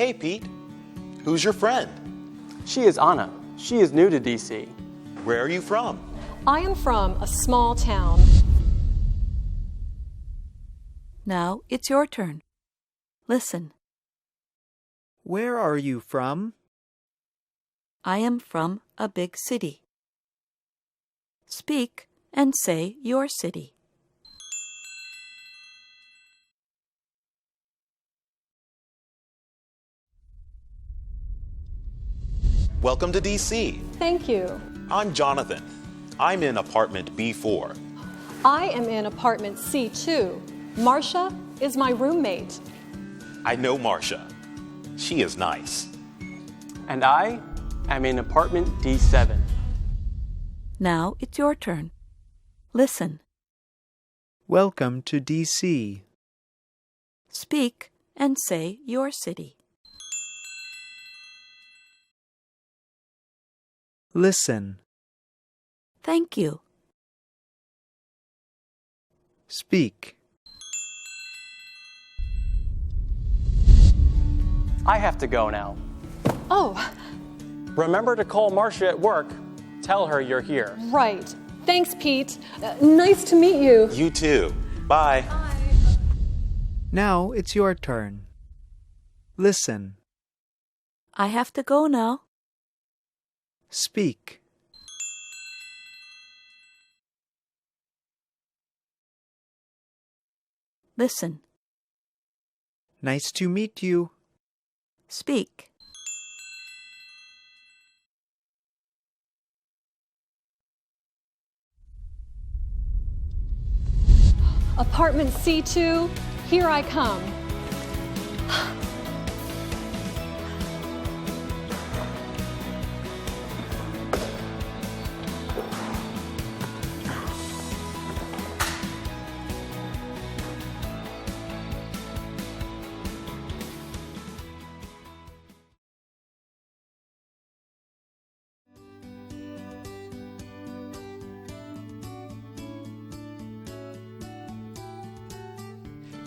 Hey, Pete. Who's your friend? She is Anna. She is new to DC. Where are you from? I am from a small town. Now it's your turn. Listen. Where are you from? I am from a big city. Speak and say your city. Welcome to DC. Thank you. I'm Jonathan. I'm in apartment B4. I am in apartment C2. Marsha is my roommate. I know Marsha. She is nice. And I am in apartment D7. Now it's your turn. Listen. Welcome to DC. Speak and say your city. Listen. Thank you. Speak. I have to go now. Oh, Remember to call Marsha at work. Tell her you're here. right. Thanks, Pete. Nice to meet you. You too. Bye. Now it's your turn. Listen. I have to go now. Speak. Listen. Nice to meet you. Speak. Apartment C2, here I come.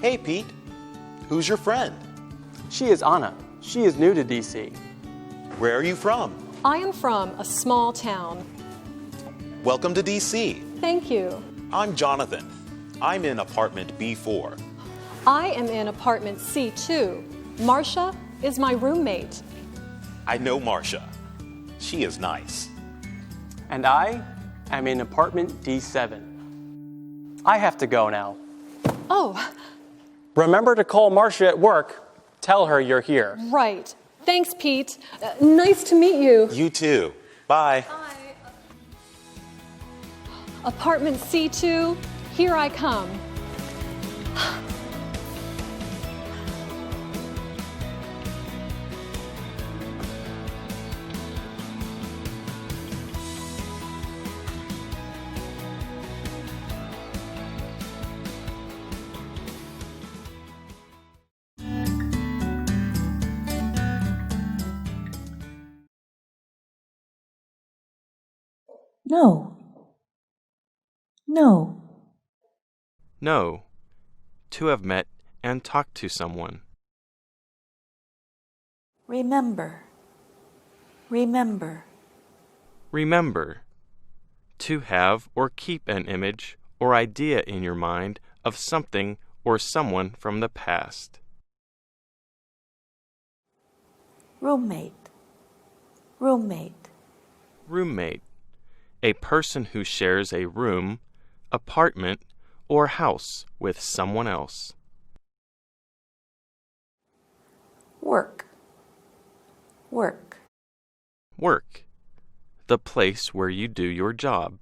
Hey, Pete. Who's your friend? She is Anna. She is new to DC. Where are you from? I am from a small town. Welcome to DC. Thank you. I'm Jonathan. I'm in apartment B4. I am in apartment C2. Marsha is my roommate. I know Marsha. She is nice. And I am in apartment D7. I have to go now. Oh, Remember to call Marsha at work. Tell her you're here. right. Thanks, Pete. Nice to meet you. You too. Bye. Apartment C2, here I come. No. No. No. To have met and talked to someone. Remember. Remember. Remember. To have or keep an image or idea in your mind of something or someone from the past. Roommate. Roommate. Roommate. A person who shares a room, apartment, or house with someone else. Work. Work. Work. The place where you do your job.